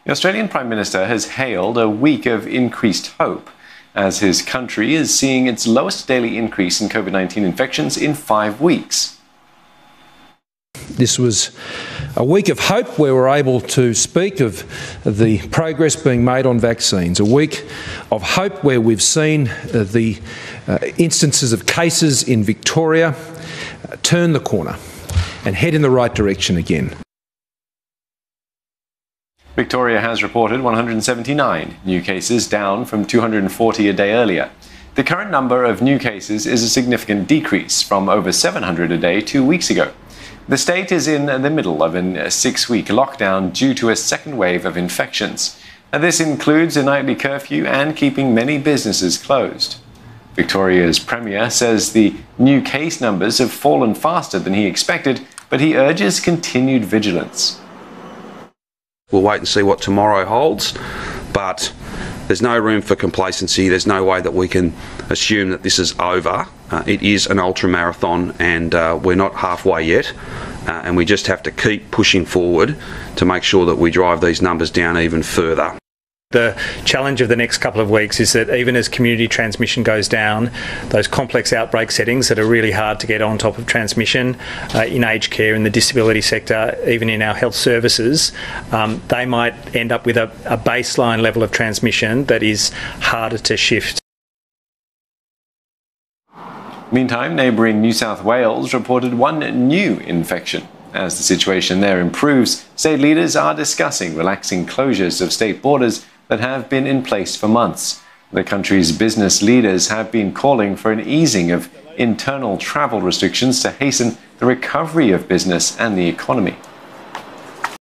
The Australian Prime Minister has hailed a week of increased hope as his country is seeing its lowest daily increase in COVID-19 infections in 5 weeks. This was a week of hope where we're able to speak of the progress being made on vaccines, a week of hope where we've seen the instances of cases in Victoria turn the corner and head in the right direction again. Victoria has reported 179 new cases, down from 240 a day earlier. The current number of new cases is a significant decrease from over 700 a day 2 weeks ago. The state is in the middle of a 6-week lockdown due to a second wave of infections. This includes a nightly curfew and keeping many businesses closed. Victoria's Premier says the new case numbers have fallen faster than he expected, but he urges continued vigilance. We'll wait and see what tomorrow holds, but there's no room for complacency. There's no way that we can assume that this is over. It is an ultra-marathon and we're not halfway yet, and we just have to keep pushing forward to make sure that we drive these numbers down even further. The challenge of the next couple of weeks is that even as community transmission goes down, those complex outbreak settings that are really hard to get on top of transmission in aged care, in the disability sector, even in our health services, they might end up with a baseline level of transmission that is harder to shift. Meantime, neighbouring New South Wales reported one new infection. As the situation there improves, state leaders are discussing relaxing closures of state borders that have been in place for months. The country's business leaders have been calling for an easing of internal travel restrictions to hasten the recovery of business and the economy.